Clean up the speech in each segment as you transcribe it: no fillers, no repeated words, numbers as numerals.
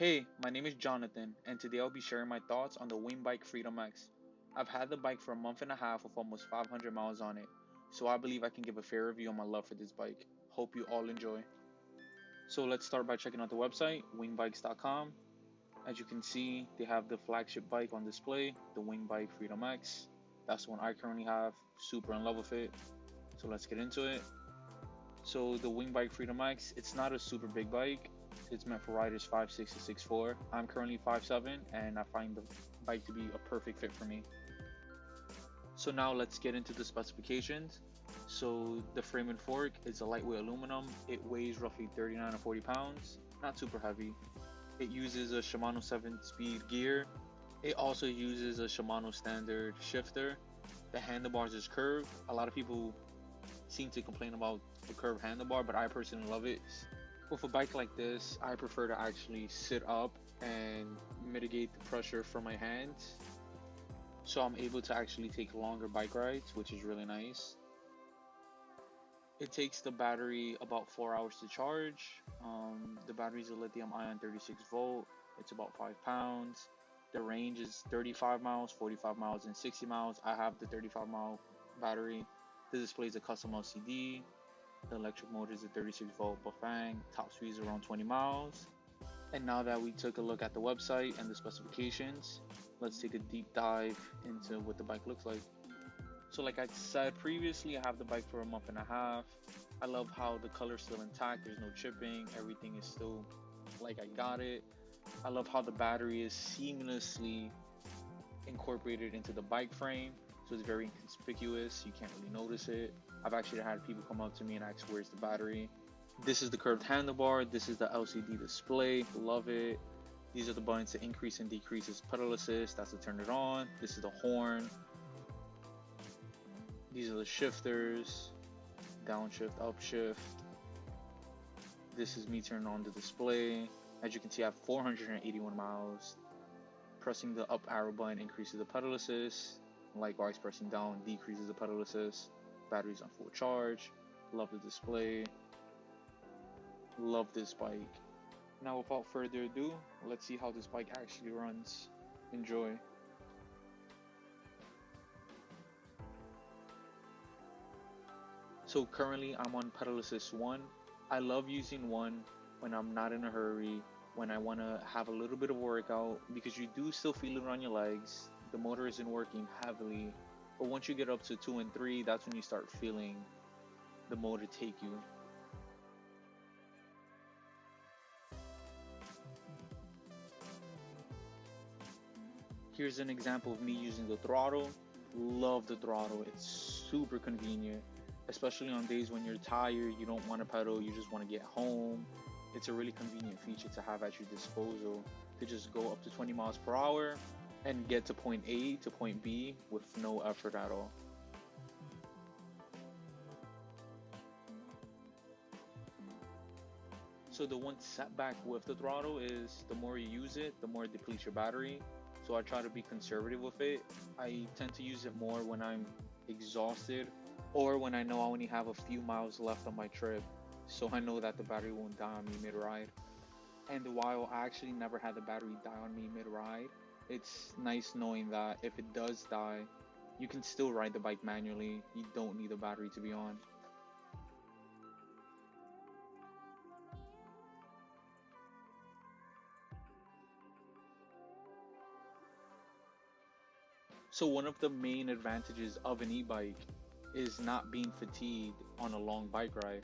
Hey, my name is Jonathan, and today I'll be sharing my thoughts on the Wingbike Freedom X. I've had the bike for a month and a half with almost 500 miles on it, so I believe I can give a fair review on my love for this bike. Hope you all enjoy. So let's start by checking out the website, wingbikes.com. As you can see, they have the flagship bike on display, the Wingbike Freedom X. That's the one I currently have, super in love with it. So let's get into it. So the Wingbike Freedom X, it's not a super big bike. It's meant for riders 5'6" to 6'4". I'm currently 5'7", and I find the bike to be a perfect fit for me. So now let's get into the specifications. So the frame and fork is a lightweight aluminum. It weighs roughly 39 to 40 pounds, not super heavy. It uses a Shimano 7-speed gear. It also uses a Shimano standard shifter. The handlebars is curved. A lot of people seem to complain about the curved handlebar, but I personally love it. With a bike like this, I prefer to actually sit up and mitigate the pressure from my hands, so I'm able to actually take longer bike rides, which is really nice. It takes the battery about 4 hours to charge. The battery is a lithium ion 36 volt. It's about 5 pounds. The range is 35 miles, 45 miles, and 60 miles. I have the 35 mile battery. The display is a custom LCD. The electric motor is a 36 volt Bafang. Top speed is around 20 miles. And now that we took a look at the website and the specifications, let's take a deep dive into what the bike looks like. So like I said previously, I have the bike for a month and a half. I love how the color is still intact. There's no chipping. Everything is still like I got it. I love how the battery is seamlessly incorporated into the bike frame, so it's very inconspicuous. You can't really notice it. I've actually had people come up to me and ask, where's the battery? This is the curved handlebar. This is the LCD display. Love it. These are the buttons to increase and decrease its pedal assist. That's to turn it on. This is the horn. These are the shifters. Downshift, upshift. This is me turning on the display. As you can see, I have 481 miles. Pressing the up arrow button increases the pedal assist. Likewise, pressing down decreases the pedal assist. Battery's on full charge. Love the display. Love this bike. Now, without further ado, let's see how this bike actually runs. Enjoy. So currently I'm on pedal assist 1. I love using 1 when I'm not in a hurry, when I want to have a little bit of workout, because you do still feel it on your legs. The motor isn't working heavily, but once you get up to 2 and 3, that's when you start feeling the motor take you. Here's an example of me using the throttle. Love the throttle. It's super convenient, especially on days when you're tired, you don't want to pedal, you just want to get home. It's a really convenient feature to have at your disposal to just go up to 20 miles per hour and get to point A to point B with no effort at all. So the one setback with the throttle is the more you use it, the more it depletes your battery. So I try to be conservative with it. I tend to use it more when I'm exhausted or when I know I only have a few miles left on my trip, so I know that the battery won't die on me mid-ride. And while I actually never had the battery die on me mid-ride, it's nice knowing that if it does die, you can still ride the bike manually. You don't need the battery to be on. So one of the main advantages of an e-bike is not being fatigued on a long bike ride.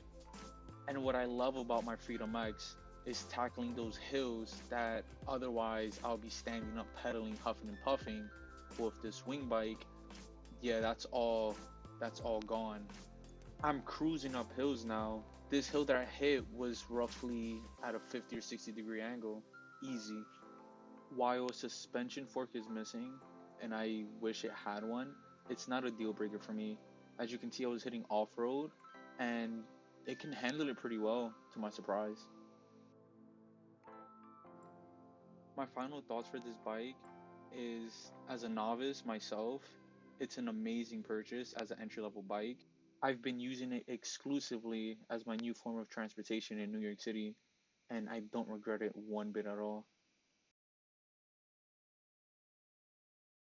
And what I love about my Freedom X is tackling those hills that otherwise I'll be standing up pedaling, huffing and puffing. With this wing bike, yeah, that's all gone. I'm cruising up hills now. This hill that I hit was roughly at a 50 or 60 degree angle. Easy. While a suspension fork is missing, and I wish it had one, it's not a deal breaker for me. As you can see, I was hitting off-road, and it can handle it pretty well, to my surprise. My final thoughts for this bike is, as a novice myself, it's an amazing purchase as an entry-level bike. I've been using it exclusively as my new form of transportation in New York City, and I don't regret it one bit at all.